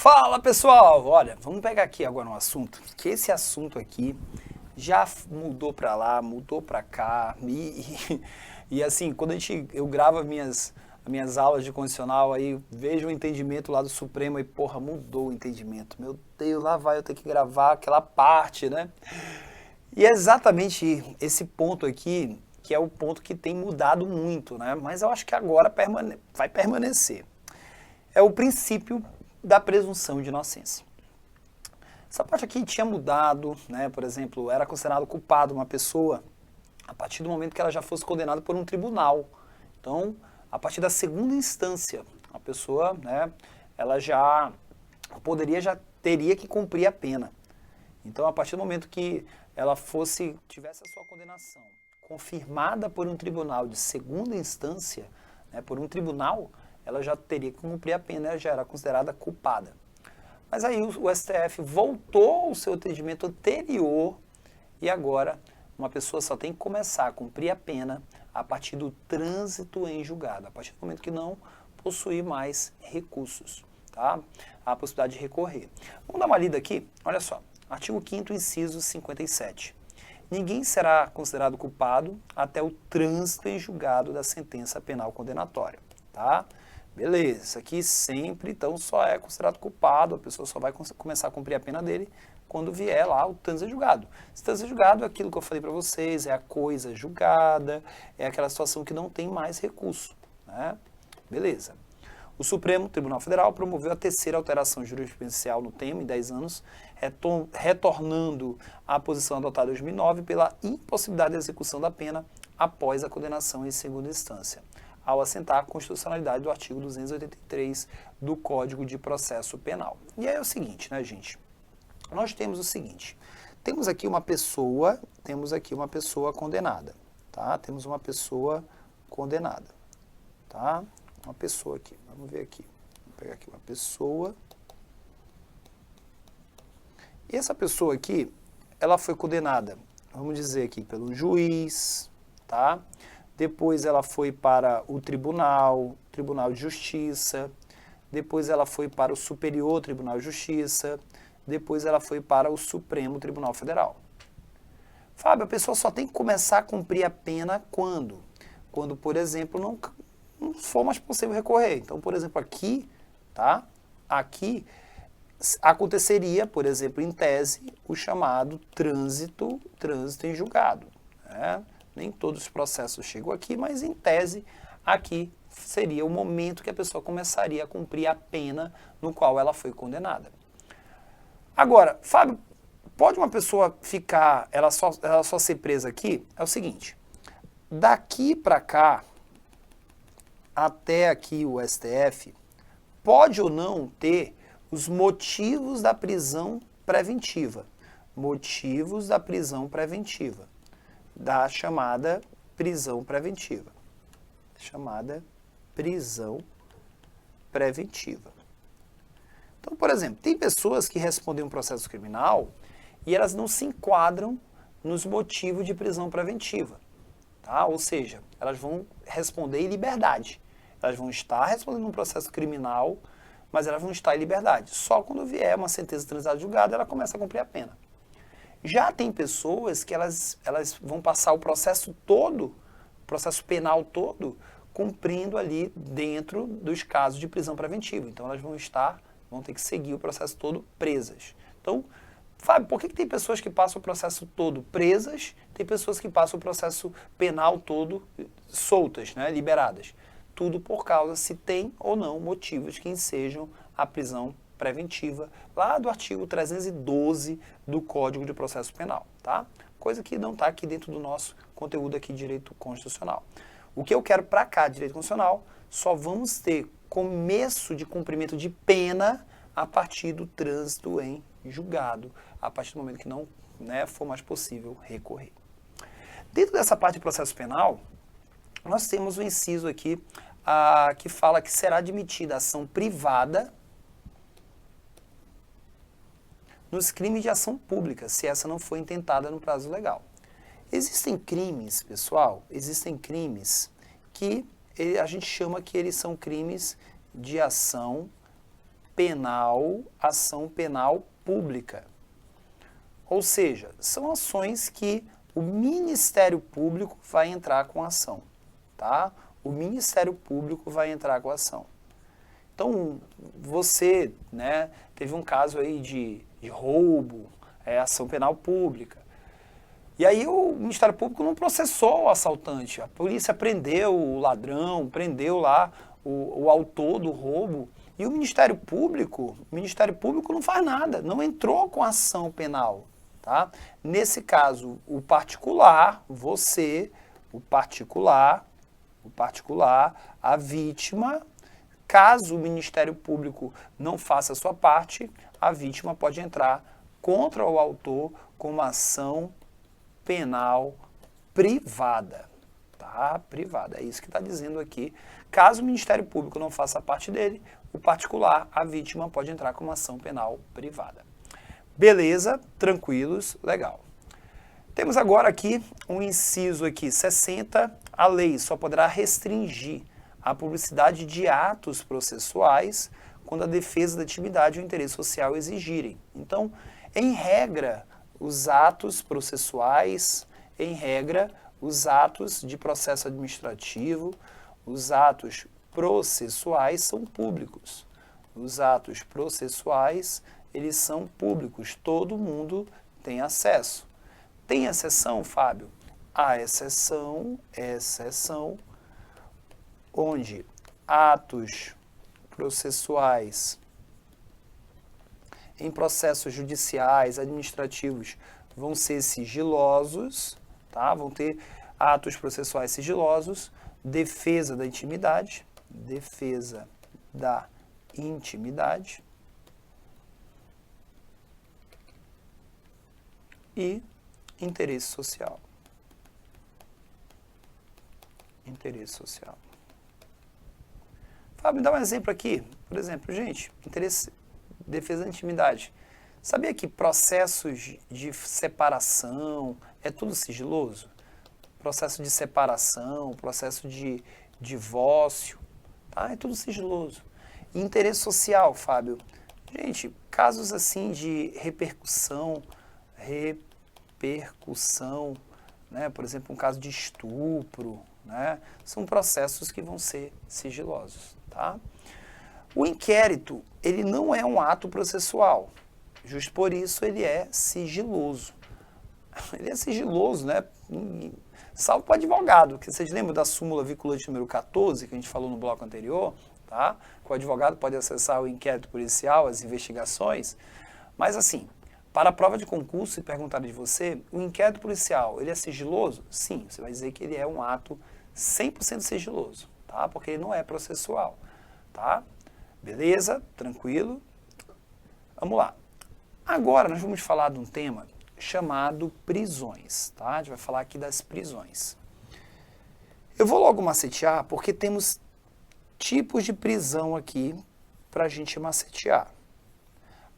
Fala pessoal, olha, vamos pegar aqui agora um assunto, que esse assunto aqui já mudou pra lá, mudou pra cá, e assim, quando eu gravo as minhas aulas de condicional, aí vejo o entendimento lá do Supremo e porra, mudou o entendimento, meu Deus, lá vai eu ter que gravar aquela parte, né? E é exatamente esse ponto aqui, que é o ponto que tem mudado muito, né? Mas eu acho que agora vai permanecer. É o princípio da presunção de inocência. Essa parte aqui tinha mudado, né? Por exemplo, era considerado culpado uma pessoa a partir do momento que ela já fosse condenada por um tribunal. Então, a partir da segunda instância, a pessoa, né, ela já teria que cumprir a pena. Então, a partir do momento que ela tivesse a sua condenação confirmada por um tribunal de segunda instância, né, por um tribunal, ela já teria que cumprir a pena, ela já era considerada culpada. Mas aí o STF voltou ao seu entendimento anterior e agora uma pessoa só tem que começar a cumprir a pena a partir do trânsito em julgado, a partir do momento que não possuir mais recursos, tá? A possibilidade de recorrer. Vamos dar uma lida aqui? Olha só, artigo 5º, inciso 57. Ninguém será considerado culpado até o trânsito em julgado da sentença penal condenatória, tá? Beleza, isso aqui sempre, então, só é considerado culpado, a pessoa só vai começar a cumprir a pena dele quando vier lá o trânsito em julgado. Esse trânsito em julgado é aquilo que eu falei para vocês, é a coisa julgada, é aquela situação que não tem mais recurso, né? Beleza. O Supremo Tribunal Federal promoveu a terceira alteração jurisprudencial no tema, em 10 anos, retornando à posição adotada em 2009 pela impossibilidade de execução da pena após a condenação em segunda instância, ao assentar a constitucionalidade do artigo 283 do Código de Processo Penal. E aí é o seguinte, né, gente? Nós temos o seguinte, temos aqui uma pessoa condenada, tá? Temos uma pessoa condenada, tá? Uma pessoa aqui, vamos ver aqui, vou pegar aqui uma pessoa. E essa pessoa aqui, ela foi condenada, vamos dizer aqui, pelo juiz, tá? Depois ela foi para o Tribunal de Justiça, depois ela foi para o Superior Tribunal de Justiça, depois ela foi para o Supremo Tribunal Federal. Fábio, a pessoa só tem que começar a cumprir a pena quando? Quando, por exemplo, não for mais possível recorrer. Então, por exemplo, aqui, tá? Aqui aconteceria, por exemplo, em tese, o chamado trânsito em julgado, né? Nem todos os processos chegam aqui, mas em tese, aqui seria o momento que a pessoa começaria a cumprir a pena no qual ela foi condenada. Agora, Fábio, pode uma pessoa ficar, ela só ser presa aqui? É o seguinte, daqui para cá, até aqui o STF, pode ou não ter os motivos da prisão preventiva. Motivos da prisão preventiva. Da chamada prisão preventiva. Chamada prisão preventiva. Então, por exemplo, tem pessoas que respondem um processo criminal e elas não se enquadram nos motivos de prisão preventiva. Tá? Ou seja, elas vão responder em liberdade. Elas vão estar respondendo um processo criminal, mas elas vão estar em liberdade. Só quando vier uma sentença transitada de julgado, ela começa a cumprir a pena. Já tem pessoas que elas vão passar o processo todo, o processo penal todo, cumprindo ali dentro dos casos de prisão preventiva. Então elas vão ter que seguir o processo todo presas. Então, Fábio, por que tem pessoas que passam o processo todo presas, tem pessoas que passam o processo penal todo soltas, né, liberadas? Tudo por causa se tem ou não motivos que ensejam a prisão preventiva, lá do artigo 312 do Código de Processo Penal, tá? Coisa que não está aqui dentro do nosso conteúdo aqui de Direito Constitucional. O que eu quero para cá, Direito Constitucional, só vamos ter começo de cumprimento de pena a partir do trânsito em julgado, a partir do momento que não, né, for mais possível recorrer. Dentro dessa parte de processo penal, nós temos um inciso aqui que fala que será admitida ação privada nos crimes de ação pública, se essa não for intentada no prazo legal. Existem crimes, pessoal, existem crimes que a gente chama que eles são crimes de ação ação penal pública. Ou seja, são ações que o Ministério Público vai entrar com a ação, tá? O Ministério Público vai entrar com a ação. Então, você, né, teve um caso aí de roubo, ação penal pública. E aí o Ministério Público não processou o assaltante. A polícia prendeu o ladrão, prendeu lá o autor do roubo. E o Ministério Público não faz nada, não entrou com ação penal. Tá? Nesse caso, o particular, você, o particular, a vítima, caso o Ministério Público não faça a sua parte, a vítima pode entrar contra o autor com uma ação penal privada, tá? Privada, é isso que está dizendo aqui. Caso o Ministério Público não faça parte dele, o particular, a vítima, pode entrar com uma ação penal privada. Beleza, tranquilos, legal. Temos agora aqui um inciso aqui, 60, a lei só poderá restringir a publicidade de atos processuais quando a defesa da intimidade ou interesse social exigirem. Então, em regra, os atos processuais, em regra, os atos de processo administrativo, os atos processuais são públicos. Os atos processuais, eles são públicos, todo mundo tem acesso. Tem exceção, Fábio? Há exceção, onde atos processuais em processos judiciais, administrativos, vão ser sigilosos, tá? Vão ter atos processuais sigilosos, defesa da intimidade e interesse social. Interesse social. Fábio, dá um exemplo aqui. Por exemplo, gente, defesa da intimidade. Sabia que processos de separação é tudo sigiloso? Processo de separação, processo de divórcio, tá? É tudo sigiloso. E interesse social, Fábio. Gente, casos assim de repercussão, né? Por exemplo, um caso de estupro, né? São processos que vão ser sigilosos, tá? O inquérito, ele não é um ato processual, justo por isso ele é sigiloso. Ele é sigiloso, né? Salvo para o advogado, que vocês lembram da súmula vinculante número 14, que a gente falou no bloco anterior, tá? Que o advogado pode acessar o inquérito policial, as investigações, mas assim, para a prova de concurso, se perguntarem de você, o inquérito policial, ele é sigiloso? Sim, você vai dizer que ele é um ato 100% sigiloso, tá? Porque ele não é processual, tá? Beleza? Tranquilo? Vamos lá. Agora nós vamos falar de um tema chamado prisões, tá? A gente vai falar aqui das prisões. Eu vou logo macetear porque temos tipos de prisão aqui para a gente macetear.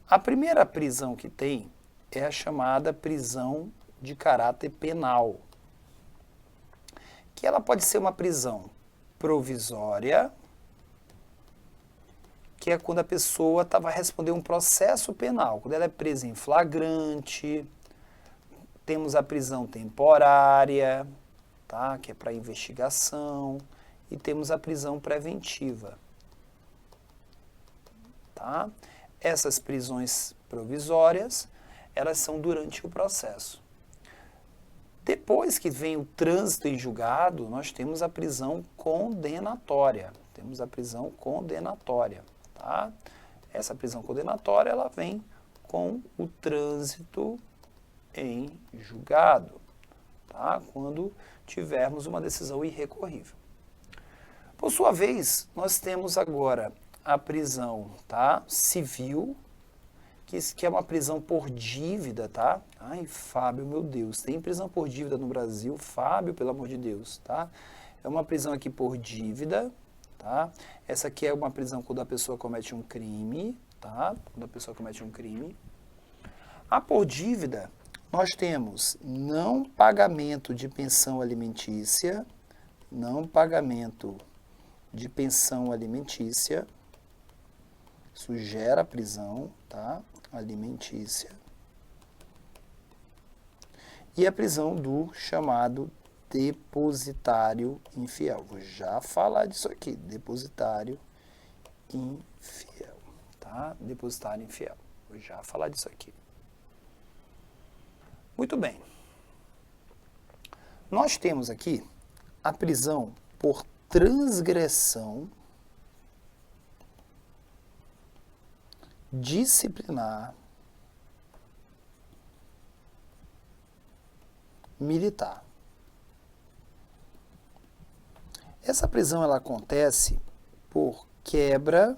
A primeira prisão que tem é a chamada prisão de caráter penal, que ela pode ser uma prisão provisória, que é quando a pessoa vai responder um processo penal, quando ela é presa em flagrante. Temos a prisão temporária, tá? Que é para investigação, e temos a prisão preventiva, tá? Essas prisões provisórias, elas são durante o processo. Depois que vem o trânsito em julgado, nós temos a prisão condenatória. Temos a prisão condenatória, tá? Essa prisão condenatória, ela vem com o trânsito em julgado, tá? Quando tivermos uma decisão irrecorrível. Por sua vez, nós temos agora a prisão, tá? Civil, que é uma prisão por dívida, tá? Ai, Fábio, meu Deus, tem prisão por dívida no Brasil? Fábio, pelo amor de Deus, tá? É uma prisão aqui por dívida, tá? Essa aqui é uma prisão quando a pessoa comete um crime, tá? Quando a pessoa comete um crime. A por dívida, nós temos não pagamento de pensão alimentícia, não pagamento de pensão alimentícia, Isso gera prisão, tá? Alimentícia. E a prisão do chamado depositário infiel. Vou já falar disso aqui, depositário infiel, tá? Depositário infiel. Vou já falar disso aqui. Muito bem. Nós temos aqui a prisão por transgressão disciplinar militar. Essa prisão ela acontece por quebra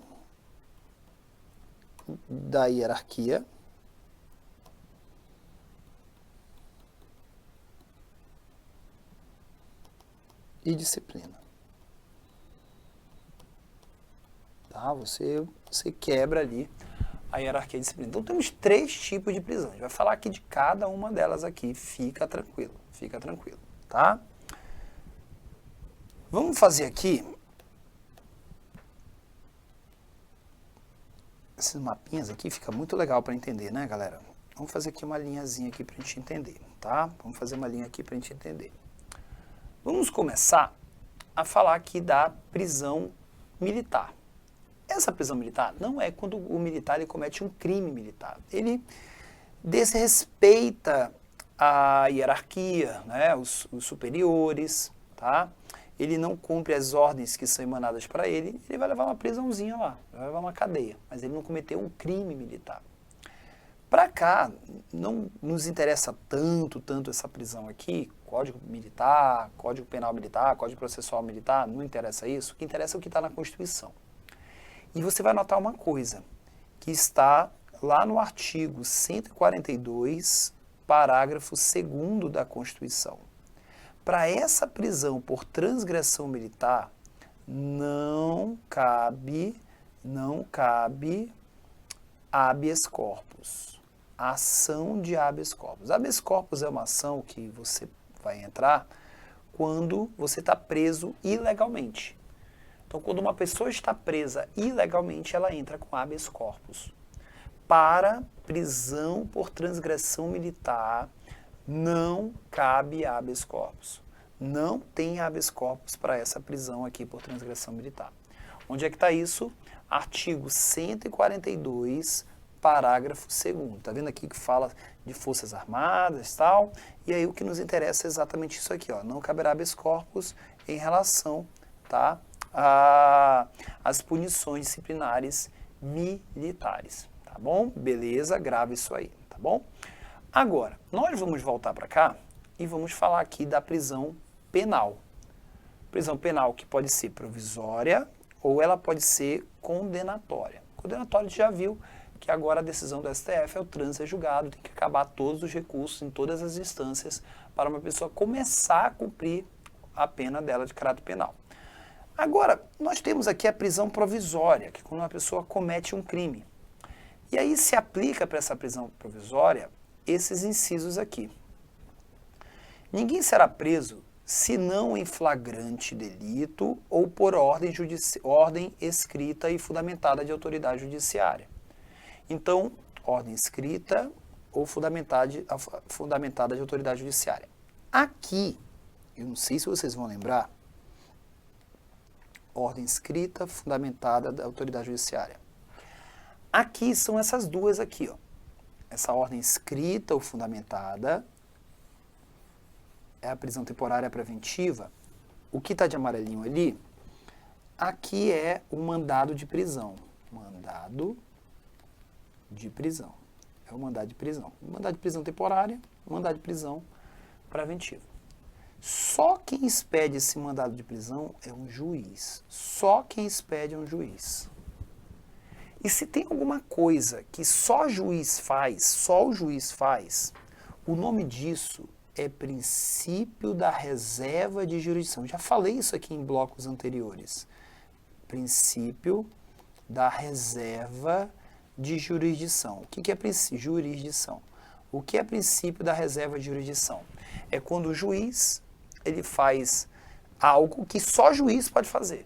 da hierarquia e disciplina. Tá? Você quebra ali a hierarquia e disciplina. Então temos 3 tipos de prisão. A gente vai falar aqui de cada uma delas aqui. Fica tranquilo, tá? Vamos fazer aqui esses mapinhas aqui, fica muito legal para entender, né, galera? Vamos fazer aqui uma linhazinha aqui para a gente entender, tá? Vamos fazer uma linha aqui para a gente entender. Vamos começar a falar aqui da prisão militar. Essa prisão militar não é quando o militar ele comete um crime militar. Ele desrespeita a hierarquia, né, os superiores, tá? Ele não cumpre as ordens que são emanadas para ele, ele vai levar uma prisãozinha lá, vai levar uma cadeia, mas ele não cometeu um crime militar. Para cá, não nos interessa tanto essa prisão aqui, Código Militar, Código Penal Militar, Código Processual Militar, não interessa isso, o que interessa é o que está na Constituição. E você vai notar uma coisa, que está lá no artigo 142, parágrafo 2º da Constituição. Para essa prisão por transgressão militar, não cabe habeas corpus, ação de habeas corpus. Habeas corpus é uma ação que você vai entrar quando você está preso ilegalmente. Então, quando uma pessoa está presa ilegalmente, ela entra com habeas corpus. Para prisão por transgressão militar, não cabe habeas corpus. Não tem habeas corpus para essa prisão aqui por transgressão militar. Onde é que está isso? Artigo 142, parágrafo 2º. Está vendo aqui que fala de Forças Armadas e tal? E aí o que nos interessa é exatamente isso aqui, ó. Não caberá habeas corpus em relação, tá, às punições disciplinares militares. Tá bom? Beleza, grava isso aí, tá bom? Agora, nós vamos voltar para cá e vamos falar aqui da prisão penal. Prisão penal que pode ser provisória ou ela pode ser condenatória. Condenatória a gente já viu que agora a decisão do STF é o trânsito é julgado, tem que acabar todos os recursos em todas as instâncias para uma pessoa começar a cumprir a pena dela de caráter penal. Agora, nós temos aqui a prisão provisória, que é quando uma pessoa comete um crime. E aí se aplica para essa prisão provisória esses incisos aqui. Ninguém será preso se não em flagrante delito ou por ordem escrita e fundamentada de autoridade judiciária. Então, ordem escrita ou fundamentada de autoridade judiciária. Aqui, eu não sei se vocês vão lembrar, ordem escrita, fundamentada da autoridade judiciária. Aqui são essas duas aqui, ó. Essa ordem escrita ou fundamentada é a prisão temporária preventiva. O que está de amarelinho ali, aqui é o mandado de prisão. Mandado de prisão. É o mandado de prisão. Mandado de prisão temporária, mandado de prisão preventiva. Só quem expede esse mandado de prisão é um juiz. Só quem expede é um juiz. E se tem alguma coisa que só o juiz faz, o nome disso é princípio da reserva de jurisdição. Já falei isso aqui em blocos anteriores. Princípio da reserva de jurisdição. O que é jurisdição? O que é princípio da reserva de jurisdição? É quando o juiz ele faz algo que só o juiz pode fazer.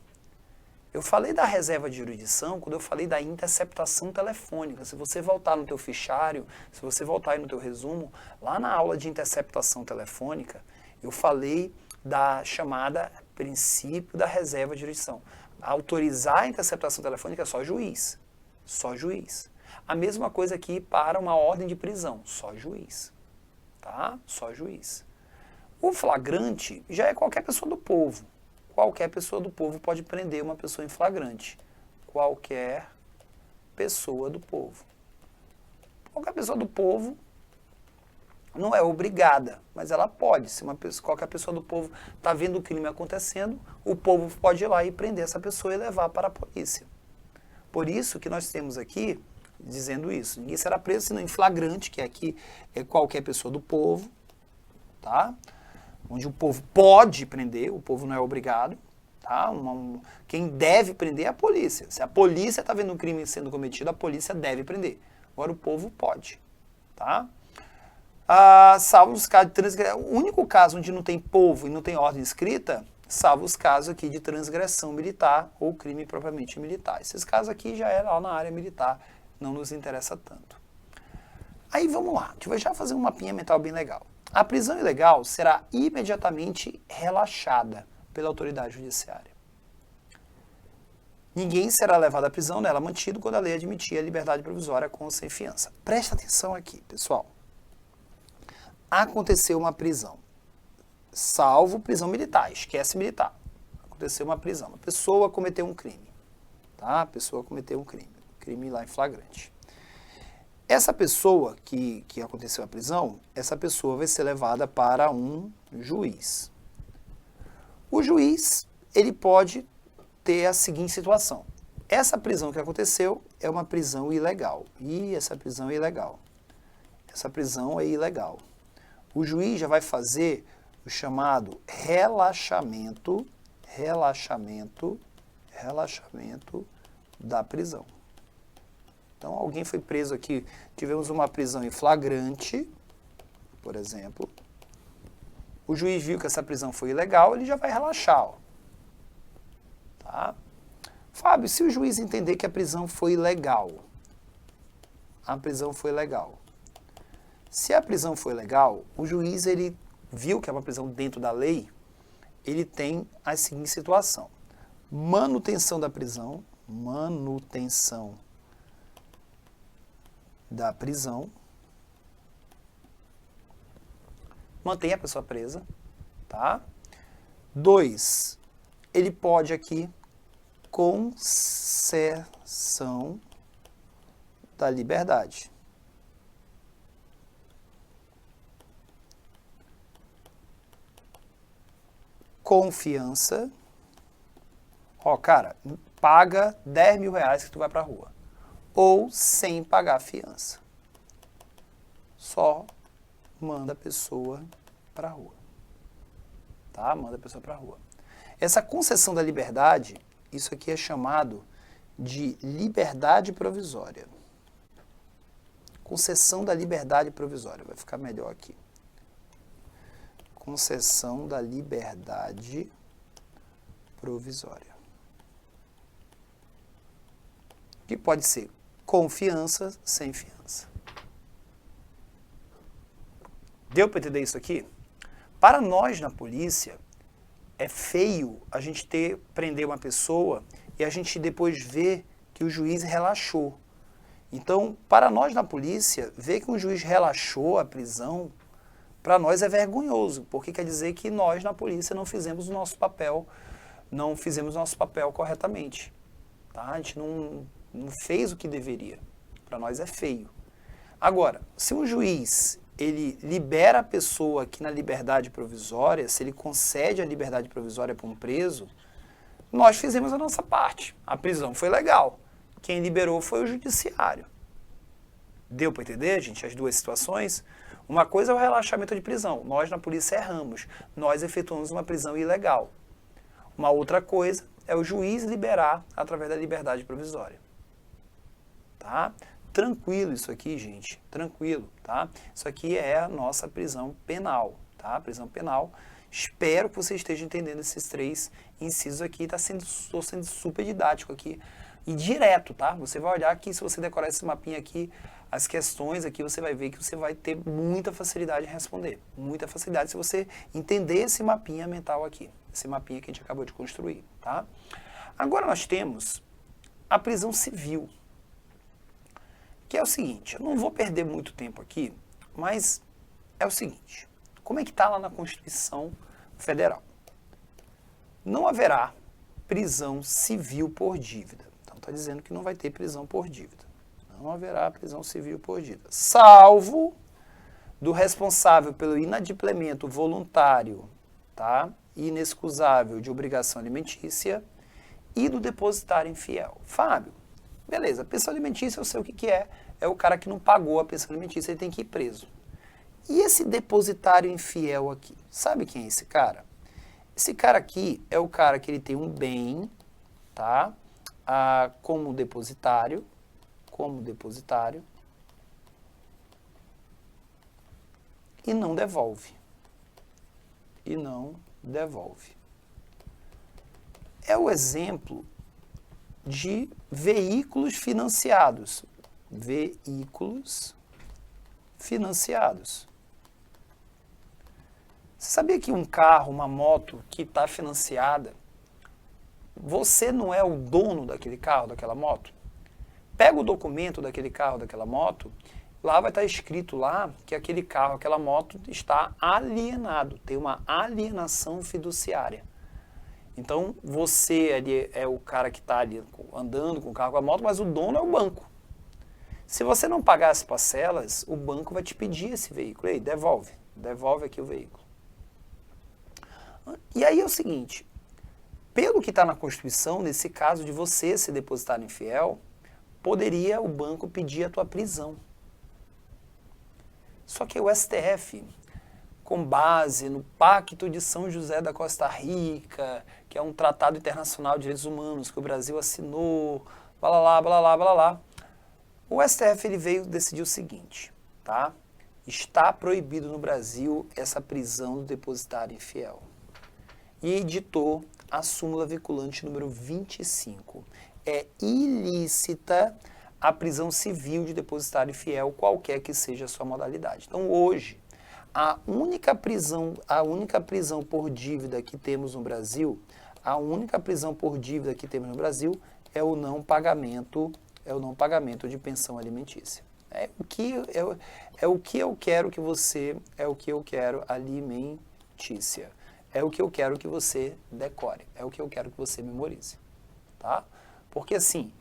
Eu falei da reserva de jurisdição quando eu falei da interceptação telefônica. Se você voltar no teu fichário, se você voltar aí no teu resumo, lá na aula de interceptação telefônica, eu falei da chamada princípio da reserva de jurisdição. Autorizar a interceptação telefônica é só juiz. Só juiz. A mesma coisa aqui para uma ordem de prisão. Só juiz. Tá? Só juiz. O flagrante já é qualquer pessoa do povo. Qualquer pessoa do povo pode prender uma pessoa em flagrante. Qualquer pessoa do povo. Qualquer pessoa do povo não é obrigada, mas ela pode. Se qualquer pessoa do povo está vendo o crime acontecendo, o povo pode ir lá e prender essa pessoa e levar para a polícia. Por isso que nós temos aqui, dizendo isso, ninguém será preso senão em flagrante, que aqui é qualquer pessoa do povo, tá? Onde o povo pode prender, o povo não é obrigado, tá? Quem deve prender é a polícia. Se a polícia está vendo um crime sendo cometido, a polícia deve prender. Agora o povo pode, tá? Salvo os casos de transgressão. O único caso onde não tem povo e não tem ordem escrita, salvo os casos aqui de transgressão militar ou crime propriamente militar. Esses casos aqui já é lá na área militar, não nos interessa tanto. Aí vamos lá, a gente vai já fazer um mapinha mental bem legal. A prisão ilegal será imediatamente relaxada pela autoridade judiciária. Ninguém será levado à prisão, nela mantido, quando a lei admitir a liberdade provisória com ou sem fiança. Presta atenção aqui, pessoal. Aconteceu uma prisão, salvo prisão militar, esquece militar. Aconteceu uma prisão, uma pessoa cometeu um crime, tá? A pessoa cometeu um crime lá em flagrante. Essa pessoa que aconteceu a prisão, essa pessoa vai ser levada para um juiz. O juiz, ele pode ter a seguinte situação. Essa prisão que aconteceu é uma prisão ilegal. E essa prisão é ilegal. Essa prisão é ilegal. O juiz já vai fazer o chamado relaxamento da prisão. Então, alguém foi preso aqui, tivemos uma prisão em flagrante, por exemplo. O juiz viu que essa prisão foi ilegal, ele já vai relaxar. Ó. Tá? Fábio, se o juiz entender que a prisão foi legal, se a prisão foi legal, o juiz ele viu que é uma prisão dentro da lei, ele tem a seguinte situação. Manutenção da prisão, mantém a pessoa presa, tá? 2, ele pode aqui concessão da liberdade. Confiança. Ó, cara, paga 10 mil reais que tu vai pra rua. Ou sem pagar fiança. Só manda a pessoa pra rua. Tá? Manda a pessoa pra rua. Essa concessão da liberdade, isso aqui é chamado de liberdade provisória. Concessão da liberdade provisória. Vai ficar melhor aqui. Concessão da liberdade provisória. Que pode ser com fiança, sem fiança. Deu para entender isso aqui? Para nós na polícia, é feio a gente prender uma pessoa e a gente depois ver que o juiz relaxou. Então, para nós na polícia, ver que um juiz relaxou a prisão, para nós é vergonhoso, porque quer dizer que nós na polícia não fizemos o nosso papel, corretamente. Tá? A gente não fez o que deveria. Para nós é feio. Agora, se o juiz ele libera a pessoa aqui na liberdade provisória, se ele concede a liberdade provisória para um preso, nós fizemos a nossa parte. A prisão foi legal. Quem liberou foi o judiciário. Deu para entender, gente, as duas situações? Uma coisa é o relaxamento de prisão. Nós na polícia erramos. Nós efetuamos uma prisão ilegal. Uma outra coisa é o juiz liberar através da liberdade provisória. Tá? Tranquilo isso aqui, gente. Tranquilo, tá? Isso aqui é a nossa prisão penal, tá? Prisão penal Espero que você esteja entendendo esses 3 incisos aqui. Estou sendo super didático aqui e direto, tá? Você vai olhar aqui, se você decorar esse mapinha aqui, as questões aqui, você vai ver que você vai ter muita facilidade em responder. Muita facilidade se você entender esse mapinha mental aqui. Esse mapinha que a gente acabou de construir, tá? Agora nós temos a prisão civil, que é o seguinte, eu não vou perder muito tempo aqui, mas é o seguinte, como é que está lá na Constituição Federal? Não haverá prisão civil por dívida. Então está dizendo que não vai ter prisão por dívida. Não haverá prisão civil por dívida, salvo do responsável pelo inadimplemento voluntário, tá? E inexcusável de obrigação alimentícia e do depositário infiel. Fábio, beleza, a pensão alimentícia eu sei o que é o cara que não pagou a pensão alimentícia, ele tem que ir preso. E esse depositário infiel aqui, sabe quem é esse cara? Esse cara aqui é o cara que ele tem um bem, tá? Como depositário, e não devolve. É o exemplo de veículos financiados. Você sabia que um carro, uma moto que está financiada, você não é o dono daquele carro, daquela moto? Pega o documento daquele carro, daquela moto, lá vai estar escrito lá que aquele carro, aquela moto está alienado, tem uma alienação fiduciária. Então, você ali é o cara que está ali andando com o carro, com a moto, mas o dono é o banco. Se você não pagar as parcelas, o banco vai te pedir esse veículo. Ei, devolve aqui o veículo. E aí é o seguinte, pelo que está na Constituição, nesse caso de você ser depositário infiel, poderia o banco pedir a tua prisão. Só que o STF, com base no Pacto de São José da Costa Rica, que é um tratado internacional de direitos humanos que o Brasil assinou, blá, blá, o STF ele veio decidir o seguinte, tá? Está proibido no Brasil essa prisão do depositário infiel. E editou a súmula vinculante número 25. É ilícita a prisão civil de depositário infiel, qualquer que seja a sua modalidade. Então, hoje, a única prisão por dívida que temos no Brasil, é o não pagamento de pensão alimentícia. É o que eu quero que você, alimentícia. É o que eu quero que você decore, é o que eu quero que você memorize, tá? Porque assim,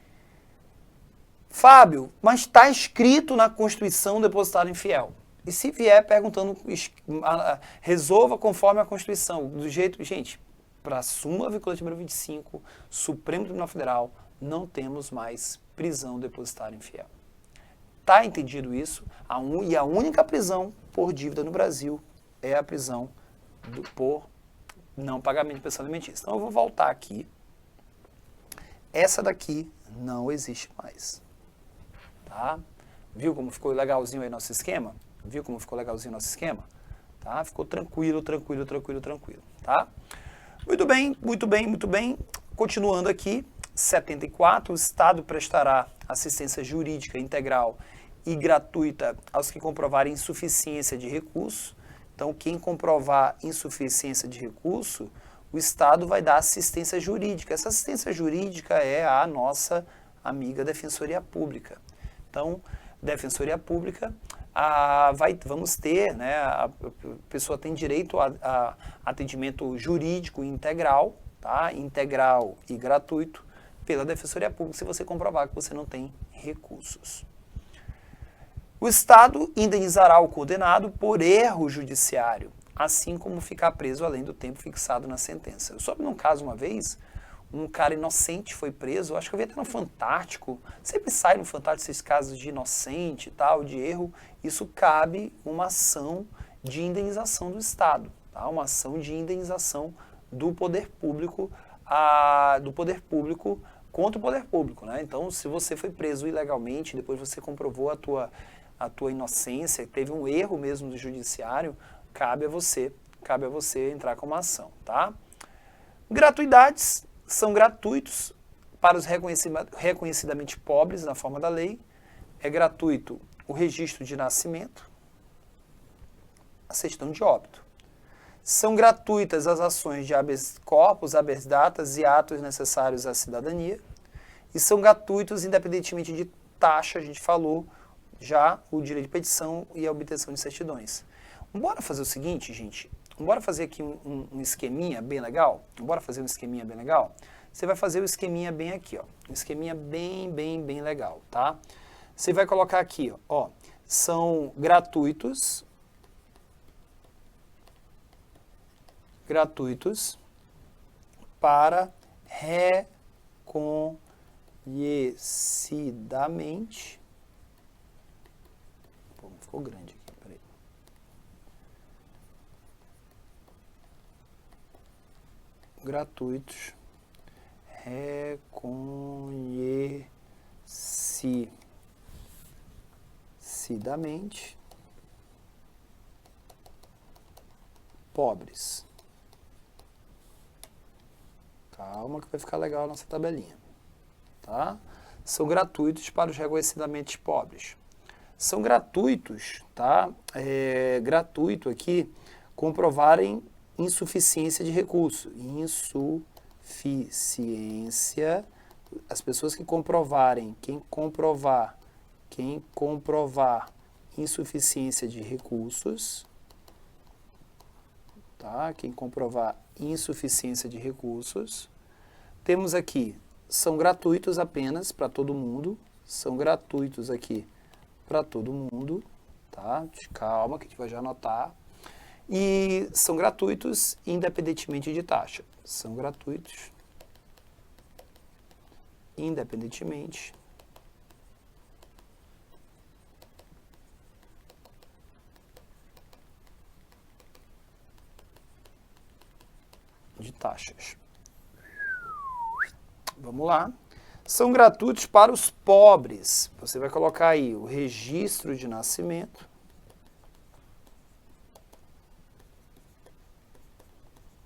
Fábio, mas está escrito na Constituição depositário infiel. E se vier perguntando, resolva conforme a Constituição, do jeito... Gente, para a súmula vinculante número 25, Supremo Tribunal Federal, não temos mais prisão depositário infiel. Tá entendido isso? E a única prisão por dívida no Brasil é a prisão por não pagamento de pensão alimentícia. Então eu vou voltar aqui. Essa daqui não existe mais. Tá? Viu como ficou legalzinho aí nosso esquema? Tá? Ficou tranquilo. Tá? Muito bem. Continuando aqui. 74. O Estado prestará assistência jurídica integral e gratuita aos que comprovarem insuficiência de recurso. Então, quem comprovar insuficiência de recurso, o Estado vai dar assistência jurídica. Essa assistência jurídica é a nossa amiga Defensoria Pública. Então, Defensoria Pública, vamos ter, né, a pessoa tem direito a atendimento jurídico integral, tá? Integral e gratuito, pela Defensoria Pública, se você comprovar que você não tem recursos. O Estado indenizará o condenado por erro judiciário, assim como ficar preso além do tempo fixado na sentença. Eu soube num caso uma vez, um cara inocente foi preso, acho que eu vi até no Fantástico, sempre sai no Fantástico esses casos de inocente e tal, de erro, isso cabe uma ação de indenização do Estado, tá? Uma ação de indenização do poder público, contra o poder público, né? Então, se você foi preso ilegalmente, depois você comprovou a tua inocência, teve um erro mesmo do judiciário, cabe a você cabe a você entrar com uma ação, tá? Gratuidades são gratuitos para os reconhecidamente pobres na forma da lei. É gratuito o registro de nascimento, a certidão de óbito. São gratuitas as ações de habeas corpus, habeas datas e atos necessários à cidadania. E são gratuitos independentemente de taxa, a gente falou já, o direito de petição e a obtenção de certidões. Bora fazer o seguinte, gente. Bora fazer aqui um esqueminha bem legal? Bora fazer um esqueminha bem legal? Você vai fazer o esqueminha bem aqui, ó. Um esqueminha bem legal, tá? Você vai colocar aqui, ó. São gratuitos para reconhecidamente. Pô, ficou grande aqui, peraí. Gratuitos, reconhecidamente pobres. Calma que vai ficar legal a nossa tabelinha, tá? São gratuitos para os reconhecidamente pobres. São gratuitos, tá? Gratuito aqui, comprovarem insuficiência de recurso. Insuficiência, as pessoas que comprovarem, quem comprovar insuficiência de recursos, tá? Quem comprovar insuficiência de recursos. Temos aqui, são gratuitos apenas para todo mundo, são gratuitos aqui para todo mundo, tá? Calma que a gente vai já anotar. E são gratuitos independentemente de taxa. São gratuitos independentemente de taxas. Vamos lá. São gratuitos para os pobres. Você vai colocar aí o registro de nascimento.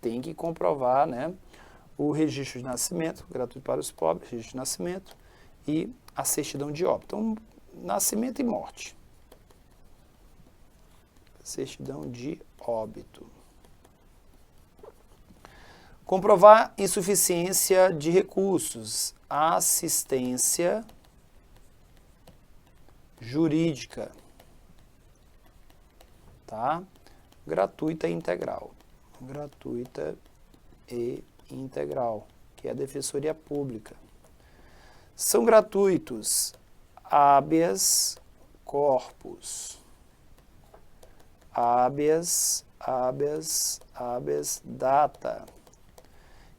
Tem que comprovar, né? O registro de nascimento, gratuito para os pobres, registro de nascimento e a certidão de óbito. Então, nascimento e morte. Certidão de óbito. Comprovar insuficiência de recursos, assistência jurídica, tá? Gratuita e integral. Gratuita e integral, que é a Defensoria Pública. São gratuitos habeas corpus, habeas data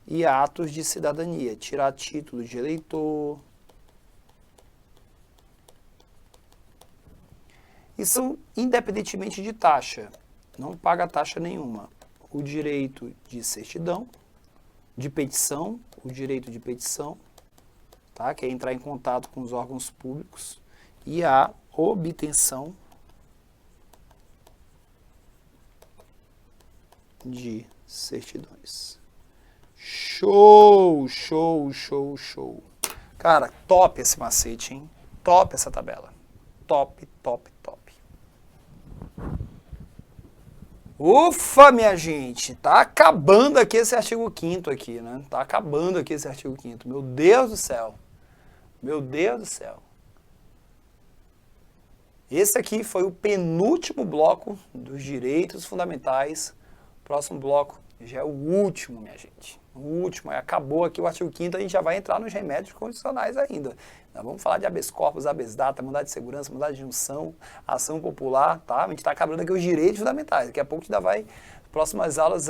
e atos de cidadania, tirar título de eleitor. E são independentemente de taxa, não paga taxa nenhuma. O direito de certidão, de petição, o direito de petição, tá? Que é entrar em contato com os órgãos públicos, e a obtenção de certidões. Show! Cara, top esse macete, hein? Top essa tabela. Top. Ufa, minha gente, tá acabando aqui esse artigo 5º aqui, né? Tá acabando aqui esse artigo 5º. Meu Deus do céu. Esse aqui foi o penúltimo bloco dos direitos fundamentais. Próximo bloco já é o último, minha gente. O último, acabou aqui o artigo 5º, a gente já vai entrar nos remédios constitucionais ainda. Nós vamos falar de habeas corpus, habeas data, mandado de segurança, mandado de junção, ação popular, tá? A gente está acabando aqui os direitos fundamentais. Daqui a pouco a gente ainda vai, próximas aulas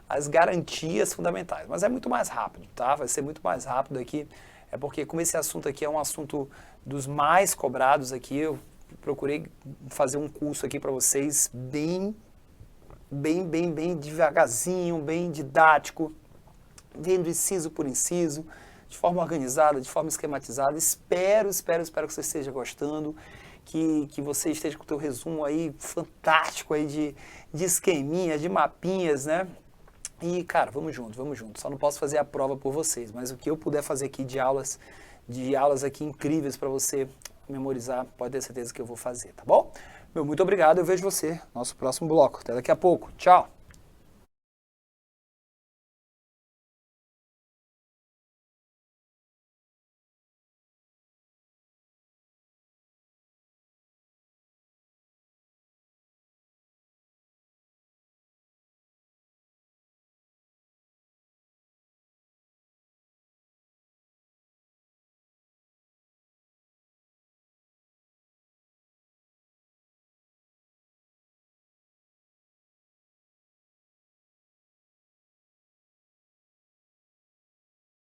as garantias fundamentais. Mas é muito mais rápido, tá? Vai ser muito mais rápido aqui. É porque como esse assunto aqui é um assunto dos mais cobrados aqui, eu procurei fazer um curso aqui para vocês bem devagarzinho, bem didático, vendo inciso por inciso, de forma organizada, de forma esquematizada. Espero que você esteja gostando. que você esteja com o teu resumo aí fantástico aí de esqueminha, de mapinhas, né? E, cara, vamos junto, vamos junto. Só não posso fazer a prova por vocês, mas o que eu puder fazer aqui de aulas aqui incríveis para você memorizar, pode ter certeza que eu vou fazer, tá bom? Meu, muito obrigado, eu vejo você no nosso próximo bloco. Até daqui a pouco. Tchau!